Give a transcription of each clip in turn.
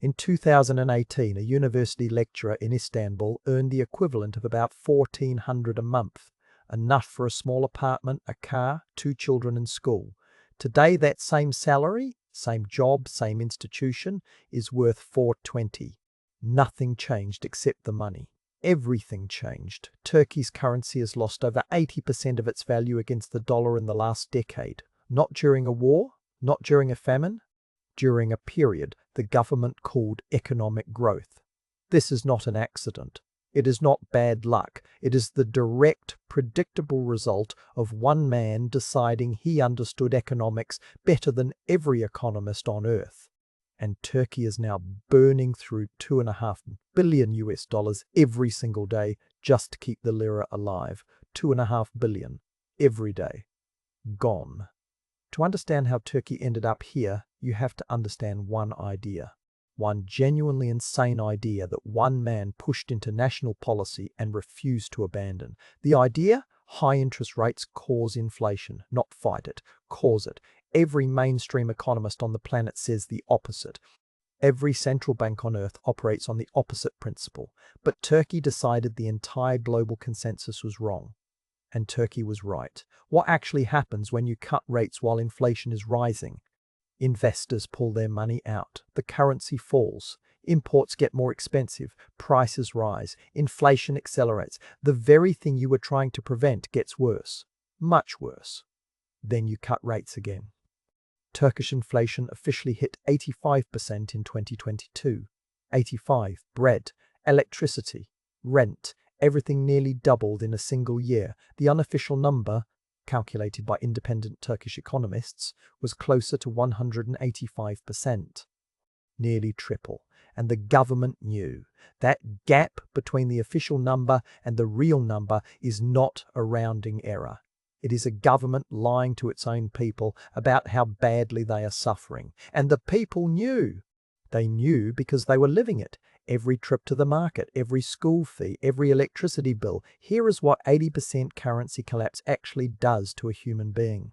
In 2018, a university lecturer in Istanbul earned the equivalent of about $1,400 a month, enough for a small apartment, a car, 2 children and school. Today, that same salary, same job, same institution, is worth $420. Nothing changed except the money. Everything changed. Turkey's currency has lost over 80% of its value against the dollar in the last decade. Not during a war, not during a famine, during a period the government called economic growth. This is not an accident. It is not bad luck. It is the direct, predictable result of one man deciding he understood economics better than every economist on earth. And Turkey is now burning through $2.5 billion every single day just to keep the lira alive. $2.5 billion every day. Gone. To understand how Turkey ended up here, you have to understand one idea. One genuinely insane idea that one man pushed into national policy and refused to abandon. The idea? High interest rates cause inflation, not fight it, cause it. Every mainstream economist on the planet says the opposite. Every central bank on earth operates on the opposite principle. But Turkey decided the entire global consensus was wrong. And Turkey was right. What actually happens when you cut rates while inflation is rising? Investors pull their money out. The currency falls. Imports get more expensive. Prices rise. Inflation accelerates. The very thing you were trying to prevent gets worse. Much worse. Then you cut rates again. Turkish inflation officially hit 85% in 2022. 85. Bread, electricity, rent, everything nearly doubled in a single year. The unofficial number, calculated by independent Turkish economists, was closer to 185%. Nearly triple. And the government knew. That gap between the official number and the real number is not a rounding error. It is a government lying to its own people about how badly they are suffering. And the people knew. They knew because they were living it. Every trip to the market, every school fee, every electricity bill. Here is what 80% currency collapse actually does to a human being.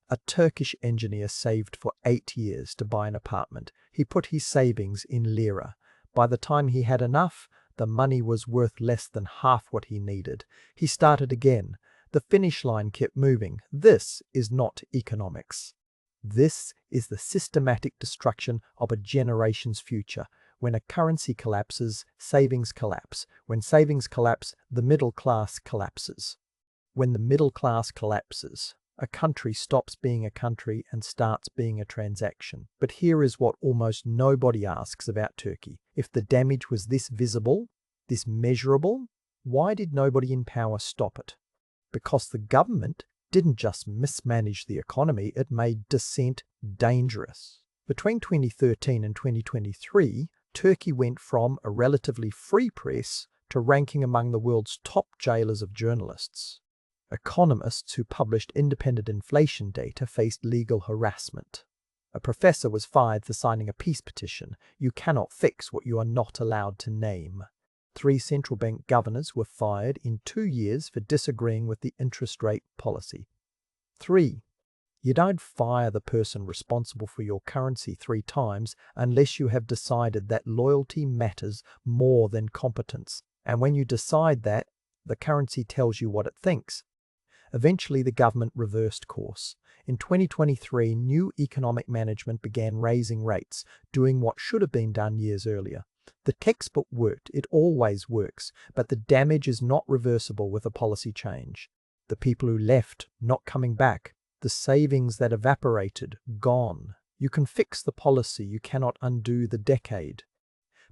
A Turkish engineer saved for 8 years to buy an apartment. He put his savings in lira. By the time he had enough, the money was worth less than half what he needed. He started again. The finish line kept moving. This is not economics. This is the systematic destruction of a generation's future. When a currency collapses, savings collapse. When savings collapse, the middle class collapses. When the middle class collapses, a country stops being a country and starts being a transaction. But here is what almost nobody asks about Turkey. If the damage was this visible, this measurable, why did nobody in power stop it? Because the government didn't just mismanage the economy, it made dissent dangerous. Between 2013 and 2023, Turkey went from a relatively free press to ranking among the world's top jailers of journalists. Economists who published independent inflation data faced legal harassment. A professor was fired for signing a peace petition. You cannot fix what you are not allowed to name. 3 central bank governors were fired in 2 years for disagreeing with the interest rate policy. 3. You don't fire the person responsible for your currency 3 times unless you have decided that loyalty matters more than competence. And when you decide that, the currency tells you what it thinks. Eventually, the government reversed course. In 2023, new economic management began raising rates, doing what should have been done years earlier. The textbook worked, it always works, but the damage is not reversible with a policy change. The people who left, not coming back. The savings that evaporated, gone. You can fix the policy, you cannot undo the decade.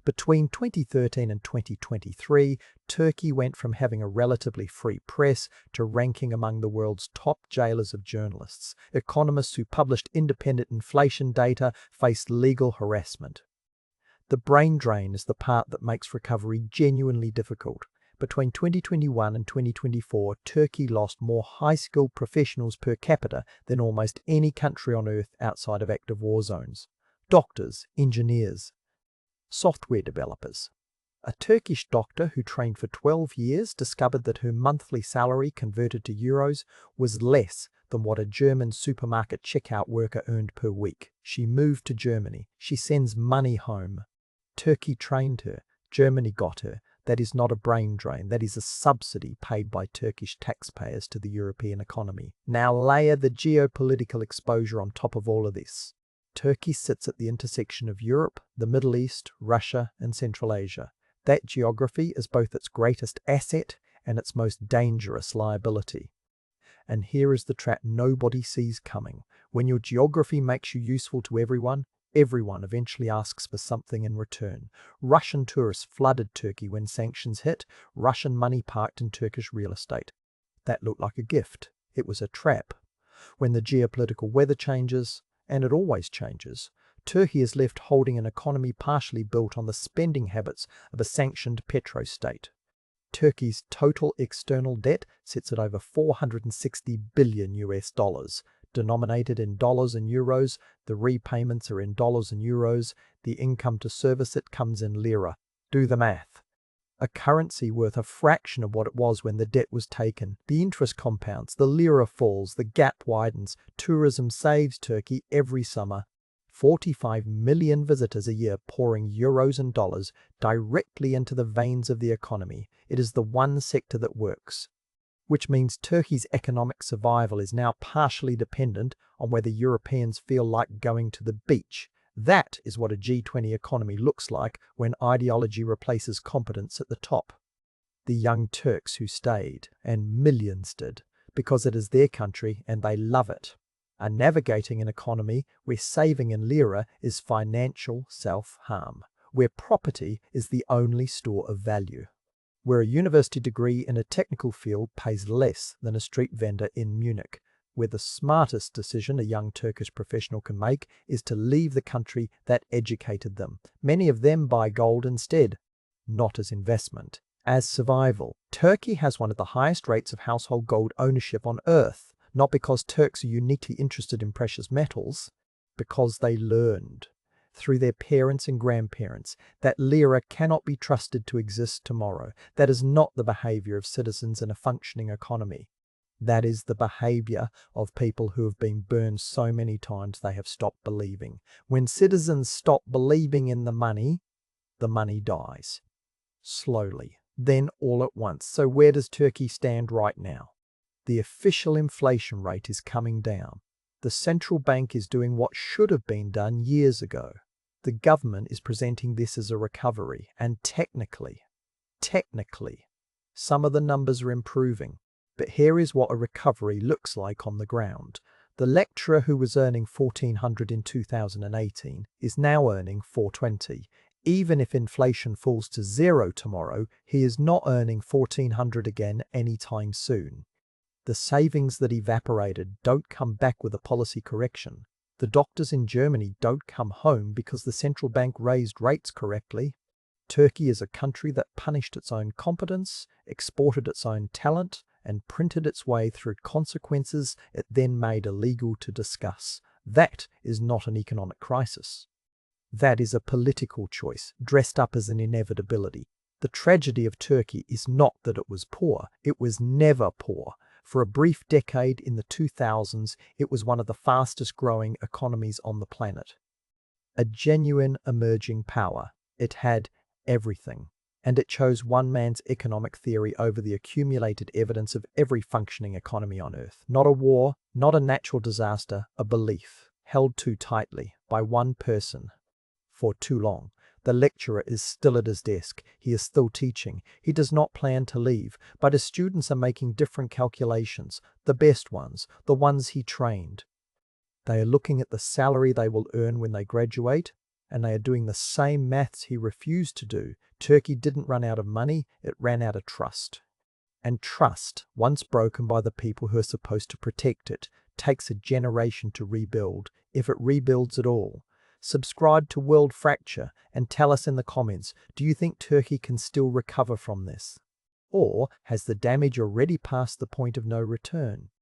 Between 2013 and 2023, Turkey went from having a relatively free press to ranking among the world's top jailers of journalists. Economists who published independent inflation data faced legal harassment. The brain drain is the part that makes recovery genuinely difficult. Between 2021 and 2024, Turkey lost more high-skilled professionals per capita than almost any country on earth outside of active war zones. Doctors, engineers, software developers. A Turkish doctor who trained for 12 years discovered that her monthly salary converted to euros was less than what a German supermarket checkout worker earned per week. She moved to Germany. She sends money home. Turkey trained her. Germany got her. That is not a brain drain. That is a subsidy paid by Turkish taxpayers to the European economy. Now layer the geopolitical exposure on top of all of this. Turkey sits at the intersection of Europe, the Middle East, Russia, and Central Asia. That geography is both its greatest asset and its most dangerous liability. And here is the trap nobody sees coming. When your geography makes you useful to everyone eventually asks for something in return. Russian tourists flooded Turkey when sanctions hit, Russian money parked in Turkish real estate. That looked like a gift. It was a trap. When the geopolitical weather changes, and it always changes, Turkey is left holding an economy partially built on the spending habits of a sanctioned petrostate. Turkey's total external debt sits at over 460 billion US dollars. Denominated in dollars and euros, the repayments are in dollars and euros, the income to service it comes in lira. Do the math. A currency worth a fraction of what it was when the debt was taken. The interest compounds, the lira falls, the gap widens. Tourism saves Turkey every summer. 45 million visitors a year pouring euros and dollars directly into the veins of the economy. It is the one sector that works. Which means Turkey's economic survival is now partially dependent on whether Europeans feel like going to the beach. That is what a G20 economy looks like when ideology replaces competence at the top. The young Turks who stayed, and millions did, because it is their country and they love it, are navigating an economy where saving in lira is financial self-harm, where property is the only store of value, where a university degree in a technical field pays less than a street vendor in Munich, where the smartest decision a young Turkish professional can make is to leave the country that educated them. Many of them buy gold instead, not as investment, as survival. Turkey has one of the highest rates of household gold ownership on earth, not because Turks are uniquely interested in precious metals, because they learned through their parents and grandparents that lira cannot be trusted to exist tomorrow. That is not the behavior of citizens in a functioning economy. That is the behavior of people who have been burned so many times they have stopped believing. When citizens stop believing in the money dies. Slowly, then all at once. So where does Turkey stand right now? The official inflation rate is coming down. The central bank is doing what should have been done years ago. The government is presenting this as a recovery, and technically, some of the numbers are improving. But here is what a recovery looks like on the ground. The lecturer who was earning $1,400 in 2018 is now earning $420. Even if inflation falls to zero tomorrow, he is not earning $1,400 again anytime soon. The savings that evaporated don't come back with a policy correction. The doctors in Germany don't come home because the central bank raised rates correctly. Turkey is a country that punished its own competence, exported its own talent, and printed its way through consequences it then made illegal to discuss. That is not an economic crisis. That is a political choice, dressed up as an inevitability. The tragedy of Turkey is not that it was poor. It was never poor. For a brief decade in the 2000s, it was one of the fastest growing economies on the planet. A genuine emerging power. It had everything. And it chose one man's economic theory over the accumulated evidence of every functioning economy on Earth. Not a war, not a natural disaster, a belief, held too tightly by one person for too long. The lecturer is still at his desk. He is still teaching. He does not plan to leave, but his students are making different calculations, the best ones, the ones he trained. They are looking at the salary they will earn when they graduate, and they are doing the same maths he refused to do. Turkey didn't run out of money, it ran out of trust. And trust, once broken by the people who are supposed to protect it, takes a generation to rebuild, if it rebuilds at all. Subscribe to World Fracture and tell us in the comments, do you think Turkey can still recover from this? Or has the damage already passed the point of no return?